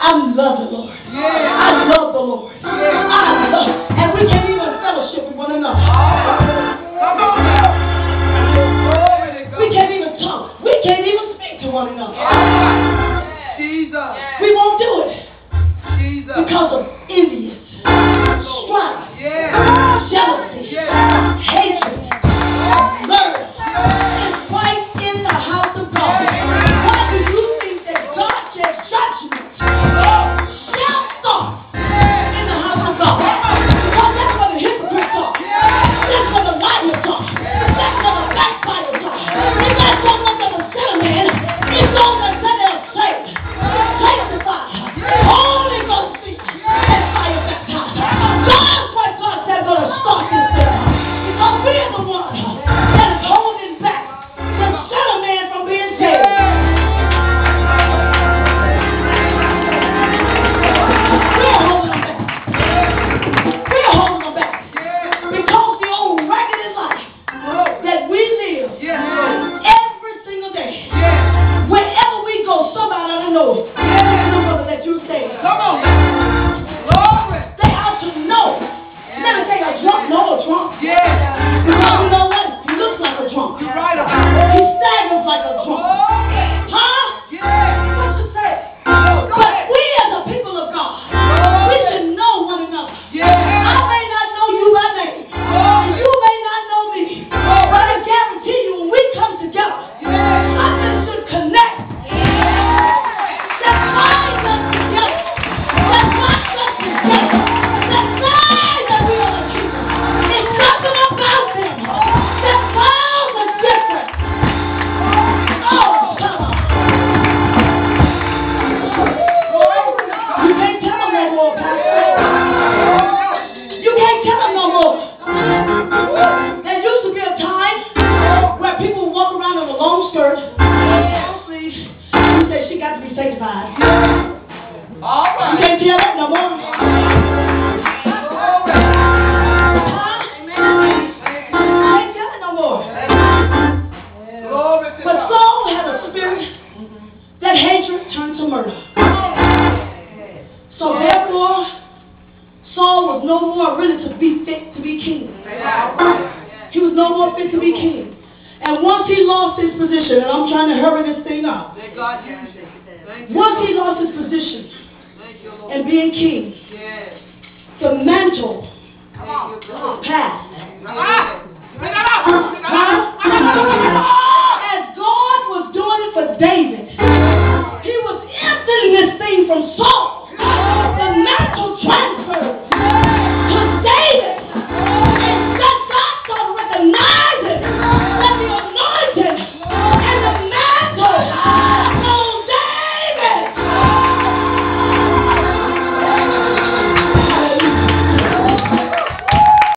I love the Lord. I love the Lord. I love, and we can't even fellowship with one another. We can't even talk. We can't even speak to one another. We won't do it because of envious, strife, jealousy, hatred, murder. It's right in the house of God. Why do you think that God said judgment shall start in the house of God? Because that's what the hypocrites are. That's what the liars are. That's what the backbiters are. It's not so much of a sinner, man. It's those that say they're saved, sanctified, Holy Ghost filled, and fire baptized. That's what God said going to start this thing. Because we are the one that is holding back the sinner man from being saved. We are holding them back. We are holding them back. Because the old raggedy life that we live every single day. Wherever we go, somebody ought to know somebody that you say. Come on. They ought to know. Never say a drunk, no a drunk. Because you know what? He looks like a drunk. He staggers like a drunk. Huh? What you say? But we as the people of God, we should know one another. I may not know you by name. You may not know me. But I guarantee you when we come together, something should connect. That binds us together. That binds us together. That sign that we are the kingdom. It's something about them that sounds is different. Oh, come on. You can't tell them no more, Pastor. You can't tell them no more. There used to be a time where people would walk around in a long skirt, long sleeves. You say she got to be sanctified. You can't tell that no more. Can't tell it no more. But Saul had a spirit that hatred turned to murder. So therefore, Saul was no more really to be fit to be king. He was no more fit to be king. And once he lost his position, and I'm trying to hurry this thing up. Once he lost his position and being king, the mantle passed. As God was doing it for David, he was emptying this thing from Saul.